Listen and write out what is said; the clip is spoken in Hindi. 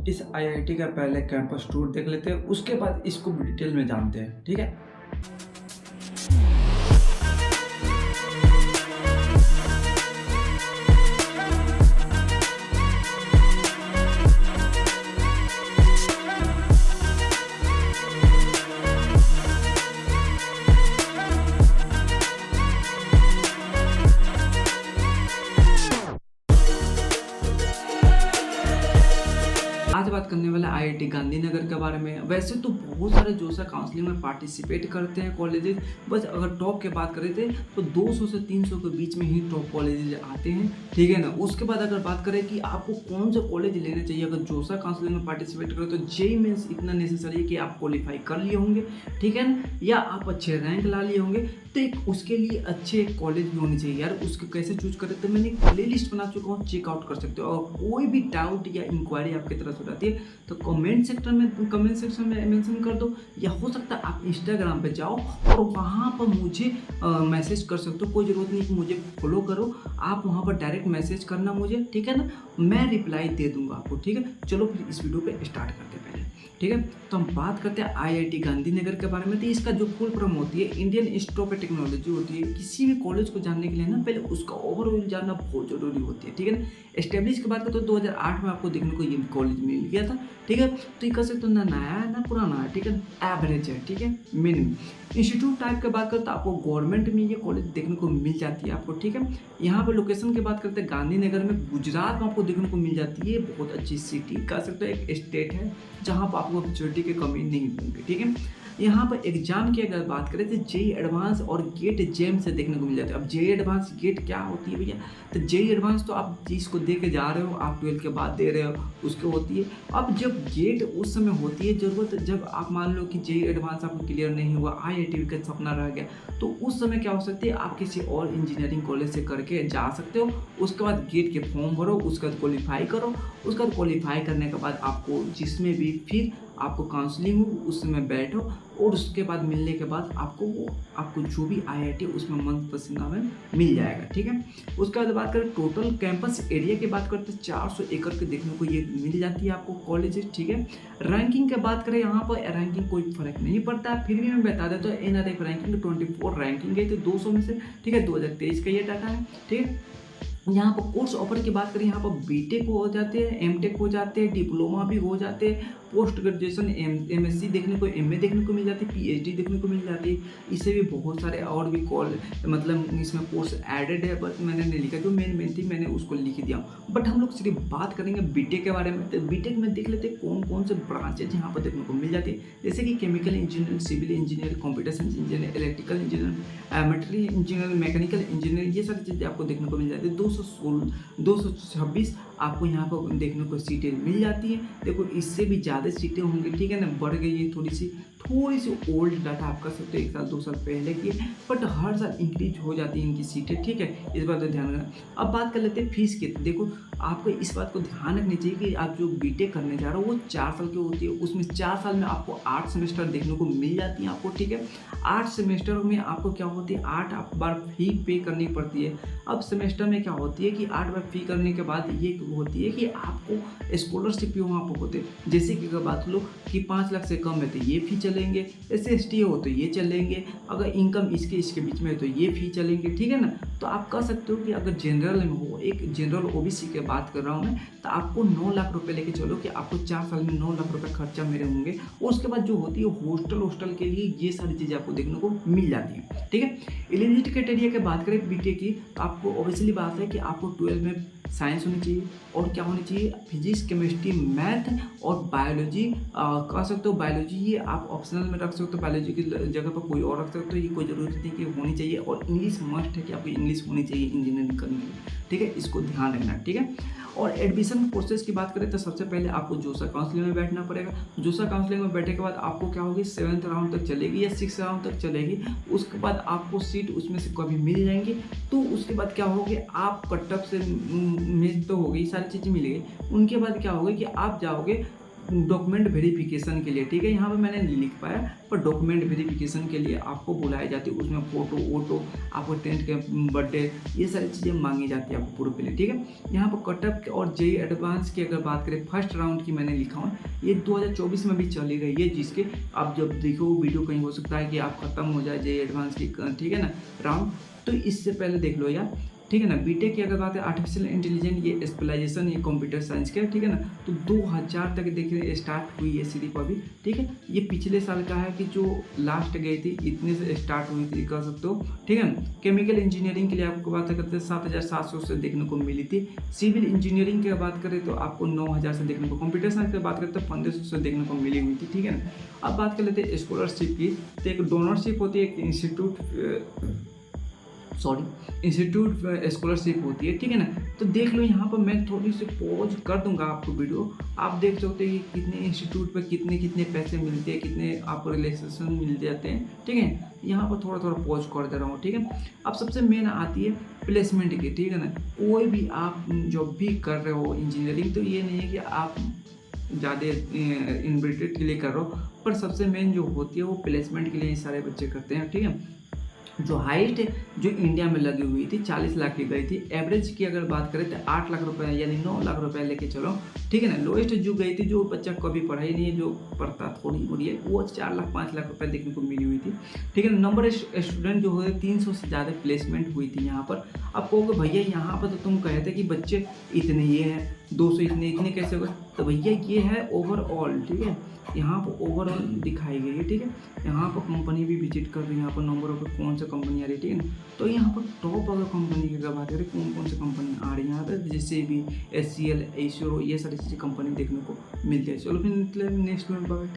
इस आईआईटी का पहले कैंपस टूर देख लेते हैं, उसके बाद इसको डिटेल में जानते हैं, ठीक है। आज बात करने वाला आईआईटी गांधीनगर के बारे में। वैसे तो बहुत सारे जोसा काउंसलिंग में पार्टिसिपेट करते हैं कॉलेजेस, बस अगर टॉप की बात करें तो 200 से 300 के बीच में ही टॉप कॉलेजेस आते हैं, ठीक है ना। उसके बाद अगर बात करें कि आपको कौन सा कॉलेज लेना चाहिए, अगर जोसा काउंसलिंग में पार्टिसिपेट करें तो जेईई मेंस इतना नेसेसरी है कि आप क्वालिफाई कर लिए होंगे, ठीक है ना, या आप अच्छे रैंक ला लिए होंगे, तो एक उसके लिए अच्छे कॉलेज भी होने चाहिए यार। उसको कैसे चूज करें तो मैंने एक प्ले लिस्ट बना चुका हूँ, चेकआउट कर सकते हो। और कोई भी डाउट या इंक्वायरी आपकी तरफ से आती है तो कमेंट सेक्शन में मेंशन कर दो, या हो सकता है आप इंस्टाग्राम पे जाओ और वहाँ पर मुझे मैसेज कर सकते हो। कोई ज़रूरत नहीं कि मुझे फॉलो करो, आप वहाँ पर डायरेक्ट मैसेज करना मुझे, ठीक है ना, मैं रिप्लाई दे दूंगा आपको, ठीक है। चलो फिर इस वीडियो पे स्टार्ट करते हैं पहले, ठीक है। तो हम बात करते हैं आईआईटी गांधीनगर के बारे में। तो इसका जो फुल फॉर्म होती है इंडियन इंस्टीट्यूट ऑफ टेक्नोलॉजी होती है। किसी भी कॉलेज को जानने के लिए ना पहले उसका ओवरऑल जानना बहुत जरूरी होती है, ठीक है ना। एस्टेब्लिश की बात करें तो 2008 में आपको देखने को ये कॉलेज मिल गया था, ठीक है। तो ये कह सकते हो ना नया है ना पुराना है, ठीक है, एवरेज है, ठीक है, मिनिमम। इंस्टीट्यूट टाइप की बात करें तो आपको गवर्नमेंट में ये कॉलेज देखने को मिल जाती है आपको, ठीक है। यहाँ पर लोकेशन की बात करते हैं गांधीनगर में, गुजरात में आपको देखने को मिल जाती है। बहुत अच्छी सिटी कह सकते हो, एक स्टेट है जहाँ पर आपको अपॉर्चुनिटी की कमी नहीं होगी, ठीक है। यहाँ पर एग्जाम की अगर बात करें तो जेईई एडवांस और गेट जेम से देखने को मिल जाता है। अब जेईई एडवांस गेट क्या होती है भैया, तो जेईई एडवांस तो आप जिसको दे के जा रहे हो, आप 12 के बाद दे रहे हो, उसको होती है। अब जब गेट उस समय होती है ज़रूरत, जब आप मान लो कि जेईई एडवांस आपको क्लियर नहीं हुआ, आईआईटी का सपना रह गया, तो उस समय क्या हो सकती है, आप किसी और इंजीनियरिंग कॉलेज से करके जा सकते हो। उसके बाद गेट के फॉर्म भरो, उसके बाद क्वालिफाई करो, उसके बाद क्वालिफाई करने के बाद आपको जिसमें भी फिर आपको काउंसलिंग हो उस समय बैठो, और उसके बाद मिलने के बाद आपको जो भी आईआईटी उसमें मनपसंद में मिल जाएगा, ठीक है। उसके बाद बात करें टोटल कैंपस एरिया की बात करते हैं, 400 एकड़ के देखने को ये मिल जाती है आपको कॉलेजेस, ठीक है। रैंकिंग की बात करें, यहाँ पर रैंकिंग कोई फर्क नहीं पड़ता है, फिर भी मैं बता देता हूँ। एनआरएफ रैंकिंग 24 रैंकिंग गई थी 200 में से, ठीक है, 2023 का ये डाटा है, ठीक है। यहाँ पर कोर्स ऑफर की बात करें, यहाँ पर बीटेक हो जाते हैं, एमटेक हो जाते हैं, डिप्लोमा भी हो जाते हैं, पोस्ट ग्रेजुएशन एमएससी देखने को, एमए देखने को मिल जाती है, पीएचडी देखने को मिल जाती है। इससे भी बहुत सारे और भी मतलब इसमें कोर्स एडेड है, बट मैंने नहीं लिखा, जो मेन थी मैंने उसको लिख दिया। बट हम लोग सिर्फ बात करेंगे बीटेक के बारे में। तो बीटेक में देख लेते हैं कौन कौन से ब्रांचेज यहाँ पर देखने को मिल जाती है, जैसे कि chemical engineer, civil engineer, computer science engineer, electrical engineer, material engineer, mechanical engineer, ये सारी चीज़ें आपको देखने को मिल जाती है। 226 आपको यहाँ पर देखने को सीटें मिल जाती है। देखो इससे भी ज़्यादा सीटें होंगी, ठीक है ना, बढ़ गई है थोड़ी सी ओल्ड डाटा आप कर सकते हो, 1 साल 2 साल पहले की, बट हर साल इंक्रीज हो जाती है इनकी सीटें, ठीक है। इस बात का ध्यान रखना। अब बात कर लेते हैं फीस की। देखो आपको इस बात को ध्यान रखनी चाहिए कि आप जो बीटेक करने जा रहे हो वो 4 साल की होती है। उसमें 4 साल में आपको 8 सेमेस्टर देखने को मिल जाती है आपको, ठीक है। 8 सेमेस्टर में आपको क्या होती है, 8 बार फी पे करनी पड़ती है। अब सेमेस्टर में क्या होती है कि 8 बार फी करने के बाद ये होती है कि आपको स्कॉलरशिप भी वहाँ पर होते हैं। जैसे कि अगर बात लो कि 5 लाख से कम है तो ये फी चलेंगे, SC/ST हो तो ये चलेंगे, अगर इनकम इसके बीच में है तो ये फी चलेंगे, ठीक है ना। तो आप कह सकते हो कि अगर जनरल में हो, एक जनरल ओबीसी की बात कर रहा हूँ मैं, तो आपको 9 लाख रुपए लेके चलो कि आपको 4 साल में 9 लाख रुपए खर्चा मेरे होंगे। और उसके बाद जो होती है हॉस्टल के लिए ये सारी चीज़ें आपको देखने को मिल जाती है, ठीक है। एलिजिबिलिटी क्राइटेरिया की बात करें बीटेक की, तो आपको ऑब्वियसली बात है कि आपको 12 में साइंस होनी चाहिए, और क्या होनी चाहिए, फिजिक्स, केमिस्ट्री, मैथ और बायोलॉजी। कह सकते हो बायोलॉजी ये आप ऑप्शनल में रख सकते हो, बायोलॉजी की जगह पर कोई और रख सकते हो, ये कोई ज़रूरत नहीं कि होनी चाहिए। और इंग्लिश मस्ट है कि आपको इंग्लिश होनी चाहिए इंजीनियरिंग करने के लिए, ठीक है, इसको ध्यान रखना, ठीक है। और एडमिशन प्रोसेस की बात करें तो सबसे पहले आपको जोसा काउंसलिंग में बैठना पड़ेगा। जोसा काउंसलिंग में बैठने के बाद आपको क्या होगी, 7th राउंड तक चलेगी या 6th राउंड तक चलेगी। उसके बाद आपको सीट उसमें से कभी मिल जाएंगी, तो उसके बाद क्या होगी, आप कट ऑफ से मेज तो हो गई, सारी चीज़ें मिल गई। उनके बाद क्या होगा कि आप जाओगे डॉक्यूमेंट वेरिफिकेशन के लिए, ठीक है, यहाँ पे मैंने नहीं लिख पाया, पर डॉक्यूमेंट वेरिफिकेशन के लिए आपको बुलाया जाती है, उसमें फ़ोटो वोटो, आपको टेंथ के बर्थडे, ये सारी चीज़ें मांगी जाती है आपको प्रूफ के लिए, ठीक है। यहाँ पर कटअप और जेई एडवांस की अगर बात करें फर्स्ट राउंड की मैंने लिखा हूँ, ये 2024 में भी चली रही है, जिसके आप जब देखो वीडियो कहीं हो सकता है कि आप खत्म हो जाए जेई एडवांस की, ठीक है ना, राउंड, तो इससे पहले देख लो यार, ठीक है ना। बीटेक की अगर बात है आर्टिफिशियल इंटेलिजेंस, ये स्पेशलाइजेशन, ये कंप्यूटर साइंस का, ठीक है ना, तो 2000 तक देखिए स्टार्ट हुई है सिर्फ अभी, ठीक है। ये पिछले साल का है कि जो लास्ट गई थी इतने से स्टार्ट हुई थी, कह सकते हो, ठीक है। केमिकल इंजीनियरिंग के लिए आपको बात करते हैं 7700 से देखने को मिली थी। सिविल इंजीनियरिंग की बात करें तो आपको 9000 से देखने को, कंप्यूटर साइंस की बात करें तो 1500 से देखने को मिली हुई थी, ठीक है ना। अब बात कर लेते हैं स्कॉलरशिप की, तो एक डोनरशिप होती है, एक इंस्टीट्यूट स्कॉलरशिप होती है, ठीक है ना। तो देख लो यहाँ पर मैं थोड़ी सी पॉज कर दूंगा आपको वीडियो, आप देख सकते हैं कि कितने इंस्टीट्यूट पे कितने कितने पैसे मिलते हैं, कितने आपको रिलैक्सेशन मिल जाते हैं, ठीक है। यहाँ पर थोड़ा थोड़ा पॉज कर दे रहा हूँ, ठीक है। अब सबसे मेन आती है प्लेसमेंट की, ठीक है ना। कोई भी आप जॉब भी कर रहे हो इंजीनियरिंग, तो ये नहीं है कि आप ज़्यादा इन्वर्टेड के लिए कर रहे हो, पर सबसे मेन जो होती है वो प्लेसमेंट के लिए ये सारे बच्चे करते हैं, ठीक है। जो हाइट जो इंडिया में लगी हुई थी 40 लाख की गई थी, एवरेज की अगर बात करें तो 8 लाख रुपए यानी 9 लाख रुपए लेके चलो, ठीक है ना। लोएस्ट जो गई थी, जो बच्चा कभी पढ़ाई नहीं है, जो पढ़ता थोड़ी मोड़ी है, वो 4 लाख 5 लाख रुपए देखने को मिली हुई थी, ठीक है। नंबर स्टूडेंट जो हुए 300 से ज़्यादा प्लेसमेंट हुई थी यहाँ पर। अब कहोगे भैया यहाँ पर तो तुम कहते कि बच्चे इतने ये हैं, 200 इतने कैसे हो गए, तो भैया ये है ओवरऑल, ठीक है। यहाँ पर ओवरऑल दिखाई गई है, ठीक है। यहाँ पर कंपनी भी विजिट कर रही है, यहाँ पर नंबर ऑफ कौन सा कंपनी आ रही है, ठीक है ना। तो यहाँ पर टॉप अगर कंपनी की अगर बात करें कौन कौन सी कंपनी आ रही है यहाँ पर, जैसे भी SCL, एसोरो, ये सारी चीज़ें कंपनी देखने को मिलती है। चलो फिर नेक्स्ट में बात।